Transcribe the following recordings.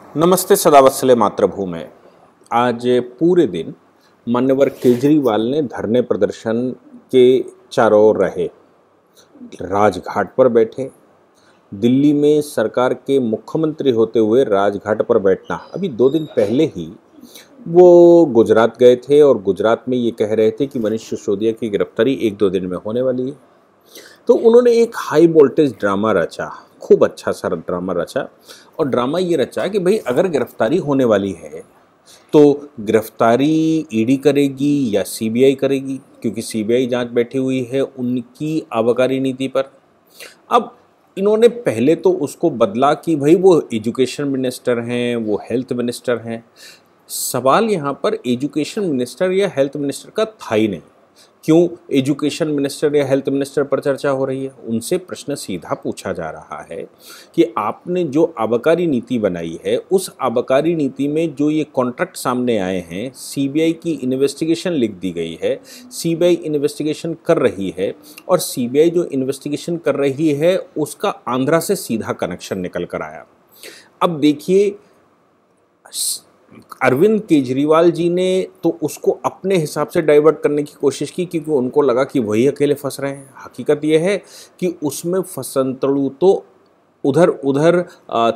नमस्ते सदावत्सले मातृभूमि। आज पूरे दिन मान्यवर केजरीवाल ने धरने प्रदर्शन के चारों ओर रहे, राजघाट पर बैठे। दिल्ली में सरकार के मुख्यमंत्री होते हुए राजघाट पर बैठना, अभी 2 दिन पहले ही वो गुजरात गए थे और गुजरात में ये कह रहे थे कि मनीष सिसोदिया की गिरफ्तारी 1-2 दिन में होने वाली है। तो उन्होंने एक हाई वोल्टेज ड्रामा रचा, खूब अच्छा सा ड्रामा रचा। और ड्रामा ये रचा कि भाई अगर गिरफ्तारी होने वाली है तो गिरफ्तारी ईडी करेगी या सीबीआई करेगी, क्योंकि सीबीआई जांच बैठी हुई है उनकी आबकारी नीति पर। अब इन्होंने पहले तो उसको बदला कि भाई वो एजुकेशन मिनिस्टर हैं, वो हेल्थ मिनिस्टर हैं। सवाल यहाँ पर एजुकेशन मिनिस्टर या हेल्थ मिनिस्टर का था ही नहीं। क्यों एजुकेशन मिनिस्टर या हेल्थ मिनिस्टर पर चर्चा हो रही है? उनसे प्रश्न सीधा पूछा जा रहा है कि आपने जो आबकारी नीति बनाई है, उस आबकारी नीति में जो ये कॉन्ट्रैक्ट सामने आए हैं, सीबीआई की इन्वेस्टिगेशन लिख दी गई है, सीबीआई इन्वेस्टिगेशन कर रही है, और सीबीआई जो इन्वेस्टिगेशन कर रही है उसका आंध्रा से सीधा कनेक्शन निकल कर आया। अब देखिए, अरविंद केजरीवाल जी ने तो उसको अपने हिसाब से डाइवर्ट करने की कोशिश की, क्योंकि उनको लगा कि वही अकेले फंस रहे हैं। हकीकत यह है कि उसमें फसंतड़ू तो उधर उधर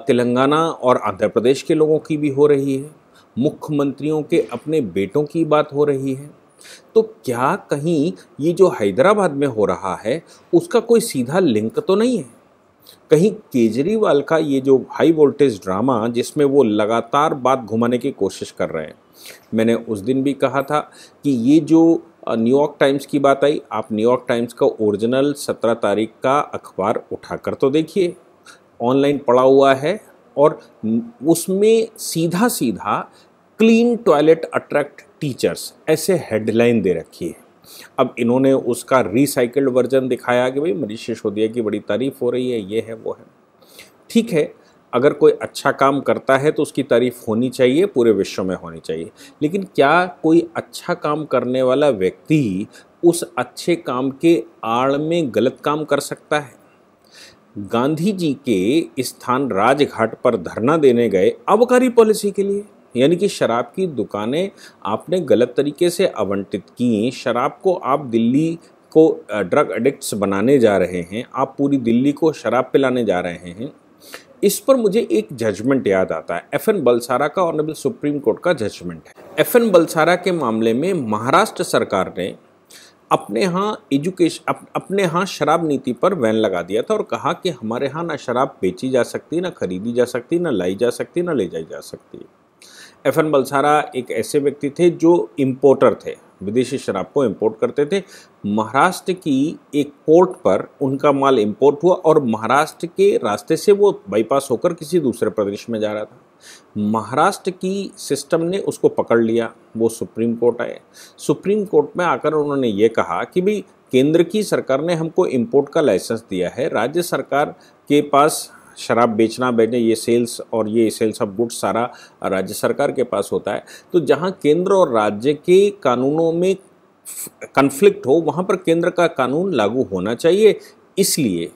तेलंगाना और आंध्र प्रदेश के लोगों की भी हो रही है, मुख्यमंत्रियों के अपने बेटों की बात हो रही है। तो क्या कहीं ये जो हैदराबाद में हो रहा है उसका कोई सीधा लिंक तो नहीं है? कहीं केजरीवाल का ये जो हाई वोल्टेज ड्रामा, जिसमें वो लगातार बात घुमाने की कोशिश कर रहे हैं, मैंने उस दिन भी कहा था कि ये जो न्यूयॉर्क टाइम्स की बात आई, आप न्यूयॉर्क टाइम्स का ओरिजिनल 17 तारीख का अखबार उठाकर तो देखिए, ऑनलाइन पड़ा हुआ है, और उसमें सीधा सीधा क्लीन टॉयलेट अट्रैक्ट टीचर्स ऐसे हेडलाइन दे रखी है। अब इन्होंने उसका रिसाइकल्ड वर्जन दिखाया कि भाई मनीष सिसोदिया की बड़ी तारीफ हो रही है, ये है वो है। ठीक है, अगर कोई अच्छा काम करता है तो उसकी तारीफ होनी चाहिए, पूरे विश्व में होनी चाहिए। लेकिन क्या कोई अच्छा काम करने वाला व्यक्ति उस अच्छे काम के आड़ में गलत काम कर सकता है? गांधी जी के स्थान राजघाट पर धरना देने गए आबकारी पॉलिसी के लिए, यानी कि शराब की दुकानें आपने गलत तरीके से आवंटित की, शराब को आप दिल्ली को ड्रग एडिक्ट्स बनाने जा रहे हैं, आप पूरी दिल्ली को शराब पिलाने जा रहे हैं। इस पर मुझे एक जजमेंट याद आता है, FN बलसारा का, ऑनरेबल सुप्रीम कोर्ट का जजमेंट है। FN बलसारा के मामले में महाराष्ट्र सरकार ने अपने यहाँ शराब नीति पर बैन लगा दिया था और कहा कि हमारे यहाँ ना शराब बेची जा सकती, ना खरीदी जा सकती, ना लाई जा सकती, ना ले जाई जा सकती। FN बलसारा एक ऐसे व्यक्ति थे जो इंपोर्टर थे, विदेशी शराब को इंपोर्ट करते थे। महाराष्ट्र की एक पोर्ट पर उनका माल इंपोर्ट हुआ और महाराष्ट्र के रास्ते से वो बाईपास होकर किसी दूसरे प्रदेश में जा रहा था। महाराष्ट्र की सिस्टम ने उसको पकड़ लिया, वो सुप्रीम कोर्ट आए। सुप्रीम कोर्ट में आकर उन्होंने ये कहा कि भाई केंद्र की सरकार ने हमको इंपोर्ट का लाइसेंस दिया है, राज्य सरकार के पास शराब बेचना बेचने ये सेल्स ऑफ गुड्स सारा राज्य सरकार के पास होता है। तो जहां केंद्र और राज्य के कानूनों में कन्फ्लिक्ट हो, वहां पर केंद्र का कानून लागू होना चाहिए, इसलिए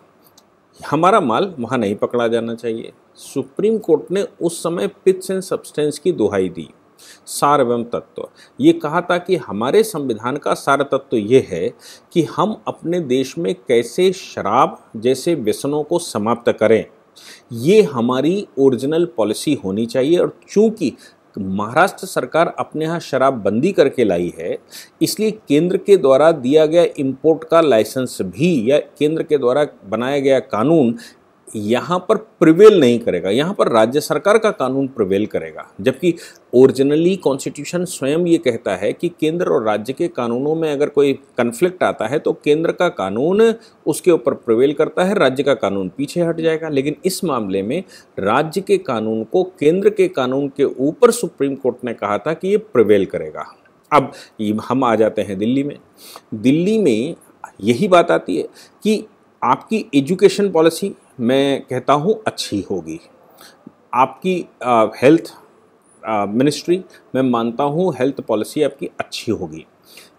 हमारा माल वहां नहीं पकड़ा जाना चाहिए। सुप्रीम कोर्ट ने उस समय पिथ्स एंड सब्सटेंस की दुहाई दी, सार एवं तत्व। ये कहा था कि हमारे संविधान का सार तत्व ये है कि हम अपने देश में कैसे शराब जैसे व्यसनों को समाप्त करें, ये हमारी ओरिजिनल पॉलिसी होनी चाहिए। और चूंकि महाराष्ट्र सरकार अपने यहाँ शराब बंदी करके लाई है, इसलिए केंद्र के द्वारा दिया गया इंपोर्ट का लाइसेंस भी या केंद्र के द्वारा बनाया गया कानून यहाँ पर प्रिवेल नहीं करेगा, यहाँ पर राज्य सरकार का कानून प्रिवेल करेगा। जबकि ओरिजिनली कॉन्स्टिट्यूशन स्वयं ये कहता है कि केंद्र और राज्य के कानूनों में अगर कोई कन्फ्लिक्ट आता है तो केंद्र का कानून उसके ऊपर प्रिवेल करता है, राज्य का कानून पीछे हट जाएगा। लेकिन इस मामले में राज्य के कानून को केंद्र के कानून के ऊपर सुप्रीम कोर्ट ने कहा था कि ये प्रिवेल करेगा। अब हम आ जाते हैं दिल्ली में। दिल्ली में यही बात आती है कि आपकी एजुकेशन पॉलिसी मैं कहता हूँ अच्छी होगी, आपकी हेल्थ मिनिस्ट्री मैं मानता हूँ हेल्थ पॉलिसी आपकी अच्छी होगी,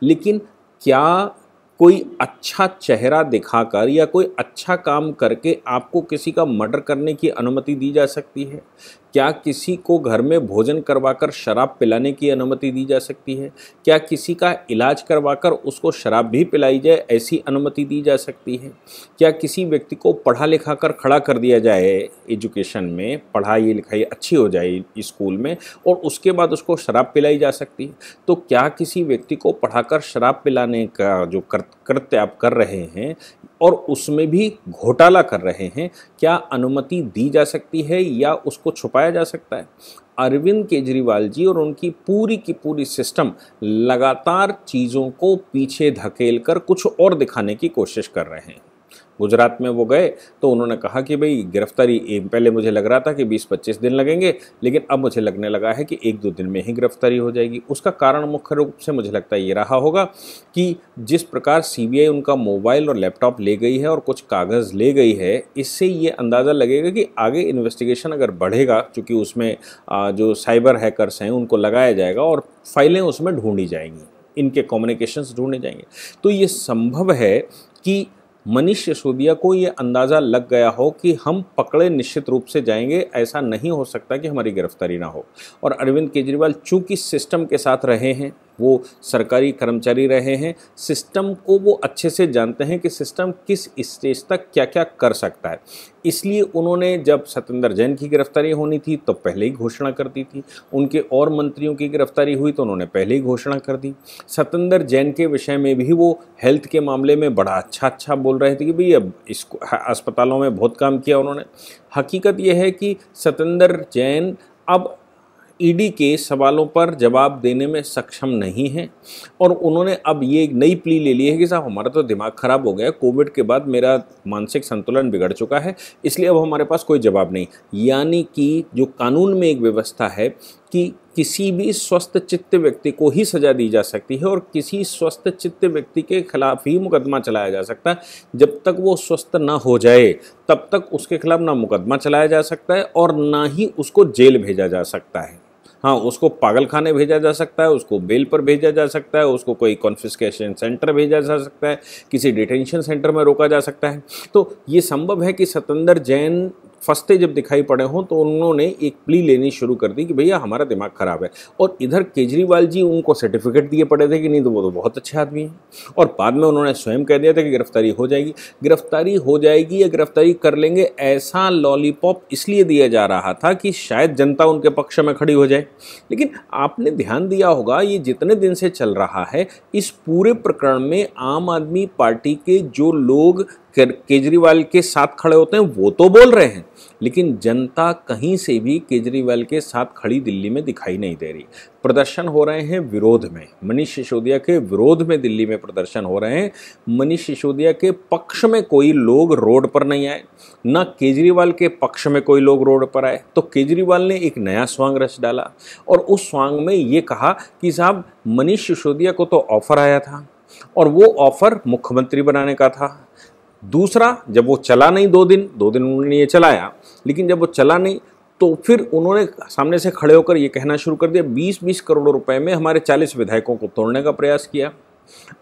लेकिन क्या कोई अच्छा चेहरा दिखाकर या कोई अच्छा काम करके आपको किसी का मर्डर करने की अनुमति दी जा सकती है? क्या किसी को घर में भोजन करवाकर शराब पिलाने की अनुमति दी जा सकती है? क्या किसी का इलाज करवाकर उसको शराब भी पिलाई जाए, ऐसी अनुमति दी जा सकती है? क्या किसी व्यक्ति को पढ़ा लिखा कर खड़ा कर दिया जाए एजुकेशन में, पढ़ाई लिखाई अच्छी हो जाए स्कूल में, और उसके बाद उसको शराब पिलाई जा सकती है? तो क्या किसी व्यक्ति को पढ़ाकर शराब पिलाने का जो कृत्य आप कर रहे हैं और उसमें भी घोटाला कर रहे हैं, क्या अनुमति दी जा सकती है या उसको छुपाया जा सकता है? अरविंद केजरीवाल जी और उनकी पूरी की पूरी सिस्टम लगातार चीज़ों को पीछे धकेल कर कुछ और दिखाने की कोशिश कर रहे हैं। गुजरात में वो गए तो उन्होंने कहा कि भाई गिरफ्तारी, पहले मुझे लग रहा था कि 20-25 दिन लगेंगे, लेकिन अब मुझे लगने लगा है कि 1-2 दिन में ही गिरफ्तारी हो जाएगी। उसका कारण मुख्य रूप से मुझे लगता है ये रहा होगा कि जिस प्रकार सीबीआई उनका मोबाइल और लैपटॉप ले गई है और कुछ कागज़ ले गई है, इससे ये अंदाज़ा लगेगा कि आगे इन्वेस्टिगेशन अगर बढ़ेगा, चूँकि उसमें जो साइबर हैकर्स हैं उनको लगाया जाएगा और फाइलें उसमें ढूंढी जाएंगी, इनके कम्युनिकेशंस ढूंढे जाएंगे। तो ये संभव है कि मनीष सिसोदिया को ये अंदाज़ा लग गया हो कि हम पकड़े निश्चित रूप से जाएंगे, ऐसा नहीं हो सकता कि हमारी गिरफ्तारी ना हो। और अरविंद केजरीवाल चूंकि सिस्टम के साथ रहे हैं, वो सरकारी कर्मचारी रहे हैं, सिस्टम को वो अच्छे से जानते हैं कि सिस्टम किस स्टेज तक क्या क्या कर सकता है। इसलिए उन्होंने जब सत्येंद्र जैन की गिरफ्तारी होनी थी तो पहले ही घोषणा कर दी थी, उनके और मंत्रियों की गिरफ्तारी हुई तो उन्होंने पहले ही घोषणा कर दी। सत्येंद्र जैन के विषय में भी वो हेल्थ के मामले में बड़ा अच्छा बोल रहे थे कि भाई अब इसको अस्पतालों में बहुत काम किया उन्होंने। हकीकत यह है कि सत्येंद्र जैन अब ईडी के सवालों पर जवाब देने में सक्षम नहीं है और उन्होंने अब ये एक नई प्ली ले ली है कि साहब हमारा तो दिमाग ख़राब हो गया, कोविड के बाद मेरा मानसिक संतुलन बिगड़ चुका है, इसलिए अब हमारे पास कोई जवाब नहीं। यानी कि जो कानून में एक व्यवस्था है कि किसी भी स्वस्थ चित्त व्यक्ति को ही सज़ा दी जा सकती है और किसी स्वस्थ चित्त व्यक्ति के खिलाफ ही मुकदमा चलाया जा सकता है। जब तक वो स्वस्थ ना हो जाए तब तक उसके खिलाफ ना मुकदमा चलाया जा सकता है और ना ही उसको जेल भेजा जा सकता है। हाँ, उसको पागल खाने भेजा जा सकता है, उसको बेल पर भेजा जा सकता है, उसको कोई कॉन्फिस्केशन सेंटर भेजा जा सकता है, किसी डिटेंशन सेंटर में रोका जा सकता है। तो ये संभव है कि सत्येंद्र जैन फंसते जब दिखाई पड़े हों तो उन्होंने एक प्ली लेनी शुरू कर दी कि भैया हमारा दिमाग ख़राब है, और इधर केजरीवाल जी उनको सर्टिफिकेट दिए पड़े थे कि नहीं तो वो तो बहुत अच्छे आदमी हैं, और बाद में उन्होंने स्वयं कह दिया था कि गिरफ्तारी हो जाएगी। गिरफ्तारी हो जाएगी या गिरफ्तारी कर लेंगे, ऐसा लॉलीपॉप इसलिए दिया जा रहा था कि शायद जनता उनके पक्ष में खड़ी हो जाए। लेकिन आपने ध्यान दिया होगा ये जितने दिन से चल रहा है, इस पूरे प्रकरण में आम आदमी पार्टी के जो लोग केजरीवाल के साथ खड़े होते हैं वो तो बोल रहे हैं, लेकिन जनता कहीं से भी केजरीवाल के साथ खड़ी दिल्ली में दिखाई नहीं दे रही। प्रदर्शन हो रहे हैं विरोध में, मनीष सिसोदिया के विरोध में दिल्ली में प्रदर्शन हो रहे हैं। मनीष सिसोदिया के पक्ष में कोई लोग रोड पर नहीं आए, ना केजरीवाल के पक्ष में कोई लोग रोड पर आए। तो केजरीवाल ने एक नया स्वांग रच डाला और उस स्वांग में ये कहा कि साहब मनीष सिसोदिया को तो ऑफर आया था और वो ऑफर मुख्यमंत्री बनाने का था। दूसरा, जब वो चला नहीं, 2 दिन उन्होंने ये चलाया, लेकिन जब वो चला नहीं तो फिर उन्होंने सामने से खड़े होकर ये कहना शुरू कर दिया 20-20 करोड़ रुपए में हमारे 40 विधायकों को तोड़ने का प्रयास किया।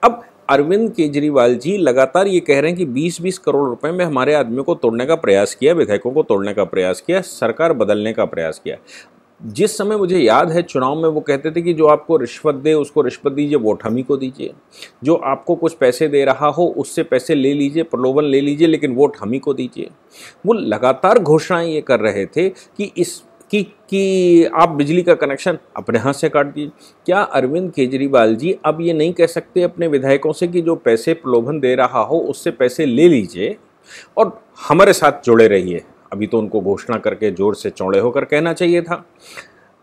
अब अरविंद केजरीवाल जी लगातार ये कह रहे हैं कि 20-20 करोड़ रुपए में हमारे आदमियों को तोड़ने का प्रयास किया, विधायकों को तोड़ने का प्रयास किया, सरकार बदलने का प्रयास किया। जिस समय मुझे याद है चुनाव में वो कहते थे कि जो आपको रिश्वत दे उसको रिश्वत दीजिए, वोट हम ही को दीजिए, जो आपको कुछ पैसे दे रहा हो उससे पैसे ले लीजिए, प्रलोभन ले लीजिए, लेकिन वोट हम ही को दीजिए। वो लगातार घोषणाएं ये कर रहे थे कि आप बिजली का कनेक्शन अपने हाथ से काट दीजिए। क्या अरविंद केजरीवाल जी अब ये नहीं कह सकते अपने विधायकों से कि जो पैसे प्रलोभन दे रहा हो उससे पैसे ले लीजिए और हमारे साथ जुड़े रहिए? अभी तो उनको घोषणा करके जोर से चौड़े होकर कहना चाहिए था।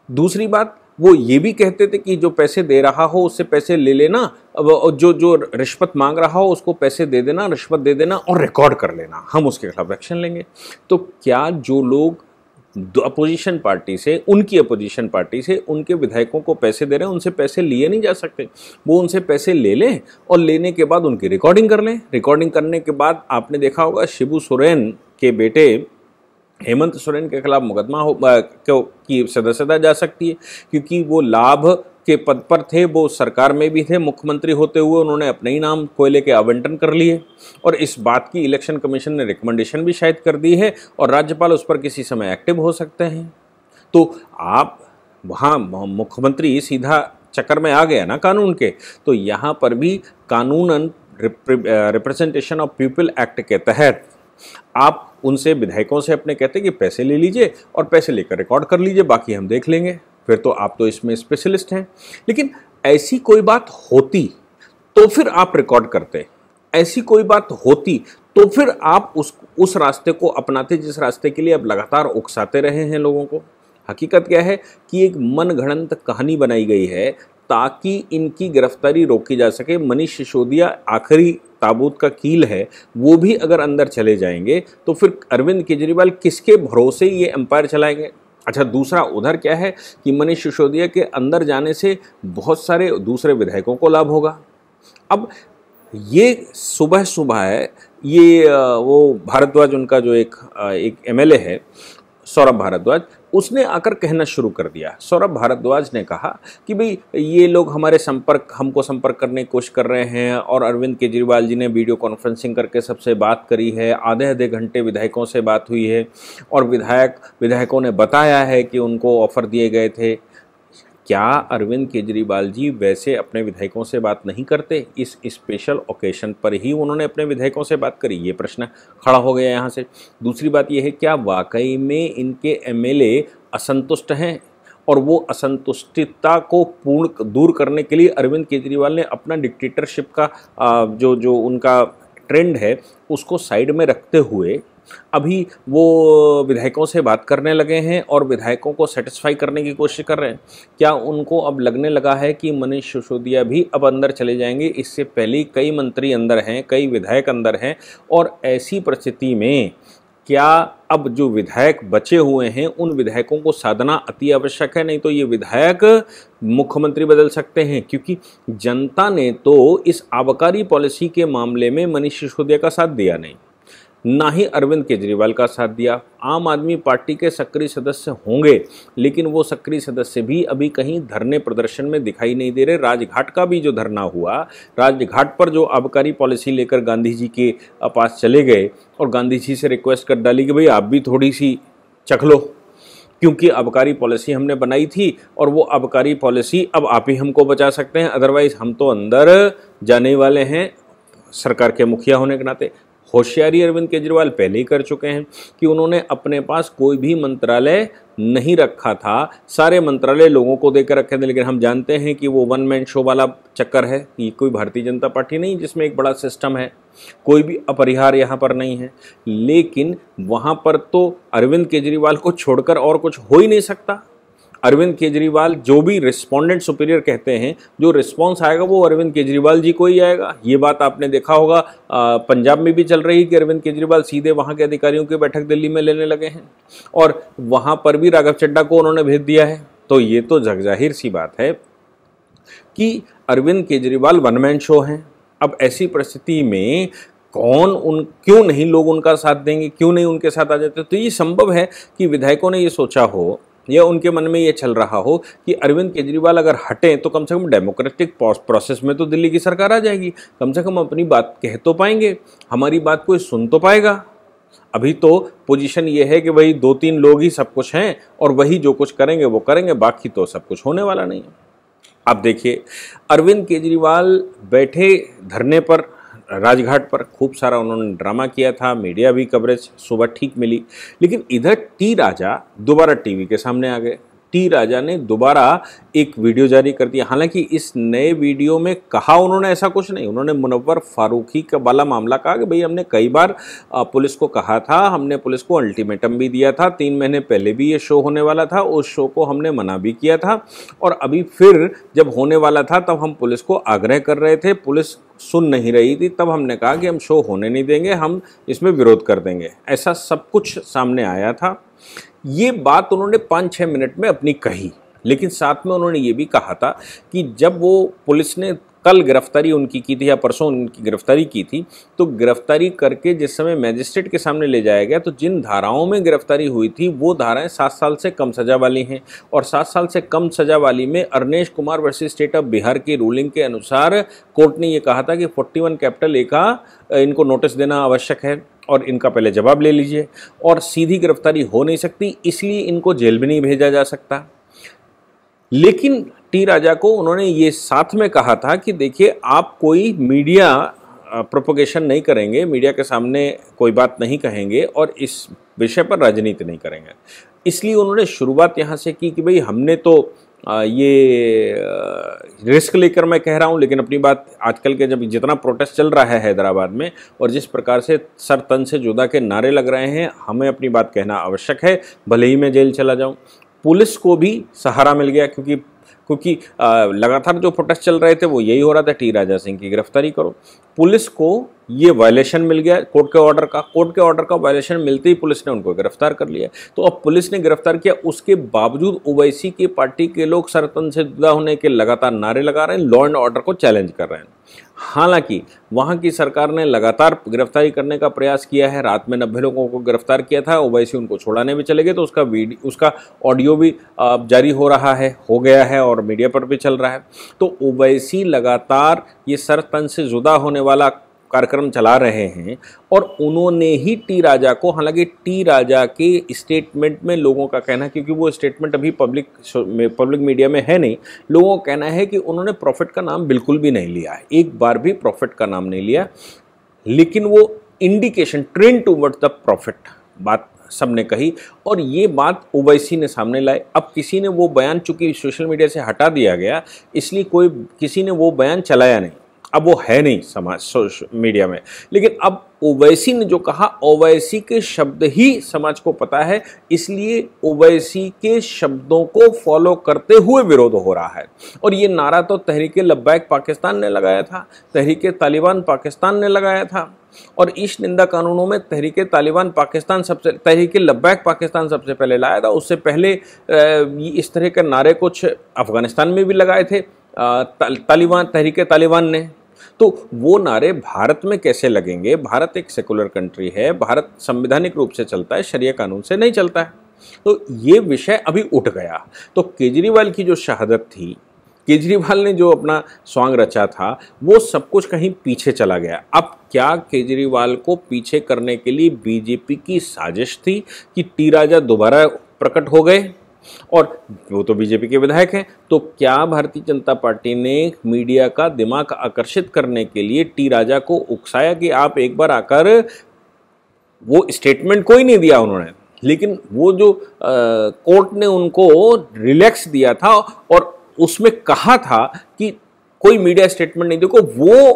दूसरी बात, वो ये भी कहते थे कि जो पैसे दे रहा हो उससे पैसे ले लेना, जो रिश्वत मांग रहा हो उसको पैसे दे देना, रिश्वत दे देना और रिकॉर्ड कर लेना, हम उसके खिलाफ एक्शन लेंगे। तो क्या जो लोग अपोजिशन पार्टी से, उनकी अपोजिशन पार्टी से उनके विधायकों को पैसे दे रहे हैं, उनसे पैसे लिए नहीं जा सकते? वो उनसे पैसे ले लें और लेने के बाद उनकी रिकॉर्डिंग कर लें। रिकॉर्डिंग करने के बाद आपने देखा होगा शिबू सोरेन के बेटे हेमंत सोरेन के खिलाफ मुकदमा की सदस्यता जा सकती है, क्योंकि वो लाभ के पद पर थे, वो सरकार में भी थे, मुख्यमंत्री होते हुए उन्होंने अपने ही नाम कोयले के आवंटन कर लिए और इस बात की इलेक्शन कमीशन ने रिकमेंडेशन भी शायद कर दी है और राज्यपाल उस पर किसी समय एक्टिव हो सकते हैं। तो आप वहाँ मुख्यमंत्री सीधा चक्कर में आ गया ना कानून के। तो यहाँ पर भी कानूनन रिप्रेजेंटेशन ऑफ पीपल एक्ट के तहत आप उनसे, विधायकों से अपने कहते कि पैसे ले लीजिए और पैसे लेकर रिकॉर्ड कर लीजिए, बाकी हम देख लेंगे, फिर तो आप तो इसमें स्पेशलिस्ट हैं। लेकिन ऐसी कोई बात होती तो फिर आप रिकॉर्ड करते, ऐसी कोई बात होती तो फिर आप उस रास्ते को अपनाते जिस रास्ते के लिए आप लगातार उकसाते रहे हैं लोगों को। हकीकत क्या है कि एक मनगढ़ंत कहानी बनाई गई है ताकि इनकी गिरफ्तारी रोकी जा सके। मनीष सिसोदिया आखिरी ताबूत का कील है, वो भी अगर अंदर चले जाएंगे तो फिर अरविंद केजरीवाल किसके भरोसे ये एम्पायर चलाएंगे। अच्छा, दूसरा उधर क्या है कि मनीष सिसोदिया के अंदर जाने से बहुत सारे दूसरे विधायकों को लाभ होगा। अब ये सुबह सुबह है, ये वो भारद्वाज, उनका जो एक एमएलए है सौरभ भारद्वाज, उसने आकर कहना शुरू कर दिया। सौरभ भारद्वाज ने कहा कि भाई ये लोग हमको संपर्क करने की कोशिश कर रहे हैं और अरविंद केजरीवाल जी ने वीडियो कॉन्फ्रेंसिंग करके सबसे बात करी है, आधे घंटे विधायकों से बात हुई है और विधायकों ने बताया है कि उनको ऑफर दिए गए थे। क्या अरविंद केजरीवाल जी वैसे अपने विधायकों से बात नहीं करते? इस स्पेशल ओकेशन पर ही उन्होंने अपने विधायकों से बात करी, ये प्रश्न खड़ा हो गया यहाँ से। दूसरी बात ये है, क्या वाकई में इनके एमएलए असंतुष्ट हैं और वो असंतुष्टता को पूर्ण दूर करने के लिए अरविंद केजरीवाल ने अपना डिक्टेटरशिप का जो उनका ट्रेंड है उसको साइड में रखते हुए अभी वो विधायकों से बात करने लगे हैं और विधायकों को सेटिस्फाई करने की कोशिश कर रहे हैं? क्या उनको अब लगने लगा है कि मनीष सिसोदिया भी अब अंदर चले जाएंगे? इससे पहले कई मंत्री अंदर हैं, कई विधायक अंदर हैं, और ऐसी परिस्थिति में क्या अब जो विधायक बचे हुए हैं उन विधायकों को साधना अति आवश्यक है? नहीं तो ये विधायक मुख्यमंत्री बदल सकते हैं, क्योंकि जनता ने तो इस आबकारी पॉलिसी के मामले में मनीष सिसोदिया का साथ दिया नहीं, ना ही अरविंद केजरीवाल का साथ दिया। आम आदमी पार्टी के सक्रिय सदस्य होंगे, लेकिन वो सक्रिय सदस्य भी अभी कहीं धरने प्रदर्शन में दिखाई नहीं दे रहे। राजघाट का भी जो धरना हुआ, राजघाट पर जो आबकारी पॉलिसी लेकर गांधी जी के पास चले गए और गांधी जी से रिक्वेस्ट कर डाली कि भाई आप भी थोड़ी सी चख लो, क्योंकि आबकारी पॉलिसी हमने बनाई थी और वो आबकारी पॉलिसी अब आप ही हमको बचा सकते हैं, अदरवाइज हम तो अंदर जाने वाले हैं सरकार के मुखिया होने के नाते। होशियारी अरविंद केजरीवाल पहले ही कर चुके हैं कि उन्होंने अपने पास कोई भी मंत्रालय नहीं रखा था, सारे मंत्रालय लोगों को देकर रखे थे। लेकिन हम जानते हैं कि वो वन मैन शो वाला चक्कर है, ये कोई भारतीय जनता पार्टी नहीं जिसमें एक बड़ा सिस्टम है, कोई भी अपरिहार यहाँ पर नहीं है। लेकिन वहाँ पर तो अरविंद केजरीवाल को छोड़कर और कुछ हो ही नहीं सकता। अरविंद केजरीवाल जो भी रिस्पोंडेंट सुपीरियर कहते हैं, जो रिस्पॉन्स आएगा वो अरविंद केजरीवाल जी को ही आएगा। ये बात आपने देखा होगा पंजाब में भी चल रही कि अरविंद केजरीवाल सीधे वहाँ के अधिकारियों की बैठक दिल्ली में लेने लगे हैं और वहाँ पर भी राघव चड्ढा को उन्होंने भेज दिया है। तो ये तो जगजाहिर सी बात है कि Arvind Kejriwal one man show हैं। अब ऐसी परिस्थिति में क्यों नहीं लोग उनका साथ देंगे, क्यों नहीं उनके साथ आ जाते? तो ये संभव है कि विधायकों ने ये सोचा हो या उनके मन में ये चल रहा हो कि अरविंद केजरीवाल अगर हटें तो कम से कम डेमोक्रेटिक प्रोसेस में तो दिल्ली की सरकार आ जाएगी, कम से कम अपनी बात कह तो पाएंगे, हमारी बात कोई सुन तो पाएगा। अभी तो पोजीशन ये है कि वही 2-3 लोग ही सब कुछ हैं और वही जो कुछ करेंगे वो करेंगे, बाकी तो सब कुछ होने वाला नहीं है। अब देखिए, अरविंद केजरीवाल बैठे धरने पर राजघाट पर, खूब सारा उन्होंने ड्रामा किया था, मीडिया भी कवरेज सुबह ठीक मिली। लेकिन इधर टी राजा दोबारा टीवी के सामने आ गए। टी राजा ने दोबारा एक वीडियो जारी कर दिया। हालांकि इस नए वीडियो में कहा उन्होंने ऐसा कुछ नहीं, उन्होंने मुनव्वर फारूकी का वाला मामला कहा कि भाई हमने कई बार पुलिस को कहा था, हमने पुलिस को अल्टीमेटम भी दिया था, 3 महीने पहले भी ये शो होने वाला था, उस शो को हमने मना भी किया था और अभी फिर जब होने वाला था तब हम पुलिस को आग्रह कर रहे थे, पुलिस सुन नहीं रही थी, तब हमने कहा कि हम शो होने नहीं देंगे, हम इसमें विरोध कर देंगे। ऐसा सब कुछ सामने आया था। ये बात उन्होंने 5-6 मिनट में अपनी कही, लेकिन साथ में उन्होंने ये भी कहा था कि जब वो पुलिस ने कल गिरफ्तारी उनकी की थी या परसों उनकी गिरफ्तारी की थी, तो गिरफ्तारी करके जिस समय मैजिस्ट्रेट के सामने ले जाया गया तो जिन धाराओं में गिरफ्तारी हुई थी वो धाराएं 7 साल से कम सजा वाली हैं और 7 साल से कम सजा वाली में Arnesh Kumar versus state of Bihar की रूलिंग के अनुसार कोर्ट ने ये कहा था कि 41 कैपिटल ए का इनको नोटिस देना आवश्यक है। और इनका पहले जवाब ले लीजिए। और सीधी गिरफ्तारी हो नहीं सकती, इसलिए इनको जेल भी नहीं भेजा जा सकता। लेकिन टी राजा को उन्होंने ये साथ में कहा था कि देखिए, आप कोई मीडिया प्रोपोगेशन नहीं करेंगे, मीडिया के सामने कोई बात नहीं कहेंगे और इस विषय पर राजनीति नहीं करेंगे। इसलिए उन्होंने शुरुआत यहाँ से की कि भाई हमने तो ये रिस्क लेकर मैं कह रहा हूँ, लेकिन अपनी बात आजकल के जब जितना प्रोटेस्ट चल रहा है हैदराबाद में और जिस प्रकार से सर तन से जुदा के नारे लग रहे हैं, हमें अपनी बात कहना आवश्यक है, भले ही मैं जेल चला जाऊँ। पुलिस को भी सहारा मिल गया, क्योंकि लगातार जो प्रोटेस्ट चल रहे थे वो यही हो रहा था, टी राजा सिंह की गिरफ्तारी करो। पुलिस को ये वायलेशन मिल गया कोर्ट के ऑर्डर का वायलेशन मिलते ही पुलिस ने उनको गिरफ्तार कर लिया। तो अब पुलिस ने गिरफ्तार किया, उसके बावजूद ओवैसी की पार्टी के लोग सरतन से जुदा होने के लगातार नारे लगा रहे हैं, लॉ एंड ऑर्डर को चैलेंज कर रहे हैं। हालांकि वहां की सरकार ने लगातार गिरफ्तारी करने का प्रयास किया है। रात में 90 लोगों को गिरफ्तार किया था, ओवैसी उनको छोड़ाने भी चले गए, तो उसका ऑडियो भी जारी हो रहा है, हो गया है और मीडिया पर भी चल रहा है। तो ओवैसी लगातार ये सर तन से जुदा होने वाला कार्यक्रम चला रहे हैं और उन्होंने ही टी राजा को, हालांकि टी राजा के स्टेटमेंट में लोगों का कहना है, क्योंकि वो स्टेटमेंट अभी पब्लिक मीडिया में है नहीं, लोगों का कहना है कि उन्होंने प्रॉफिट का नाम बिल्कुल भी नहीं लिया है, एक बार भी प्रॉफिट का नाम नहीं लिया, लेकिन वो indication trend towards the profit बात सबने कही और ये बात ओवैसी ने सामने लाई। अब किसी ने वो बयान, चूंकि सोशल मीडिया से हटा दिया गया, इसलिए किसी ने वो बयान चलाया नहीं, अब वो है नहीं सोशल मीडिया में। लेकिन अब ओवैसी ने जो कहा, ओवैसी के शब्द ही समाज को पता है, इसलिए ओवैसी के शब्दों को फॉलो करते हुए विरोध हो रहा है। और ये नारा तो तहरीक लब्बैक पाकिस्तान ने लगाया था, तहरीक तालिबान पाकिस्तान ने लगाया था, और इस निंदा कानूनों में तहरीक लब्बैक पाकिस्तान सबसे पहले लाया था। उससे पहले इस तरह के नारे कुछ अफगानिस्तान में भी लगाए थे तहरीक तालिबान ने। तो वो नारे भारत में कैसे लगेंगे? भारत एक सेकुलर कंट्री है, भारत संवैधानिक रूप से चलता है, शरिया कानून से नहीं चलता है। तो ये विषय अभी उठ गया। तो केजरीवाल की जो शहादत थी, केजरीवाल ने जो अपना सॉन्ग रचा था, वो सब कुछ कहीं पीछे चला गया। अब क्या केजरीवाल को पीछे करने के लिए बीजेपी की साजिश थी कि टी राजा दोबारा प्रकट हो गए? और वो तो बीजेपी के विधायक हैं। तो क्या भारतीय जनता पार्टी ने मीडिया का दिमाग आकर्षित करने के लिए टी राजा को उकसाया कि आप एक बार आकर, वो स्टेटमेंट कोई नहीं दिया उन्होंने, लेकिन वो जो कोर्ट ने उनको रिलैक्स दिया था और उसमें कहा था कि कोई मीडिया स्टेटमेंट नहीं, देखो वो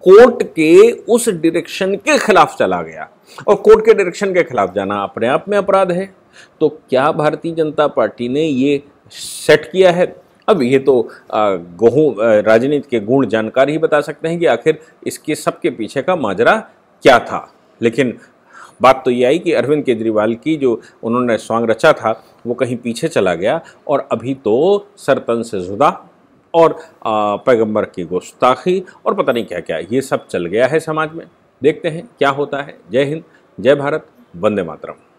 कोर्ट के उस डायरेक्शन के खिलाफ चला गया और कोर्ट के डायरेक्शन के खिलाफ जाना अपने आप में अपराध है। तो क्या भारतीय जनता पार्टी ने ये सेट किया है? अब ये तो राजनीति के गुण जानकार ही बता सकते हैं कि आखिर इसके सबके पीछे का माजरा क्या था। लेकिन बात तो ये आई कि अरविंद केजरीवाल की जो उन्होंने सॉन्ग रचा था वो कहीं पीछे चला गया और अभी तो सरतन से जुदा और पैगंबर की गुस्ताखी और पता नहीं क्या क्या ये सब चल गया है समाज में। देखते हैं क्या होता है। जय हिंद, जय भारत, वंदे मातरम।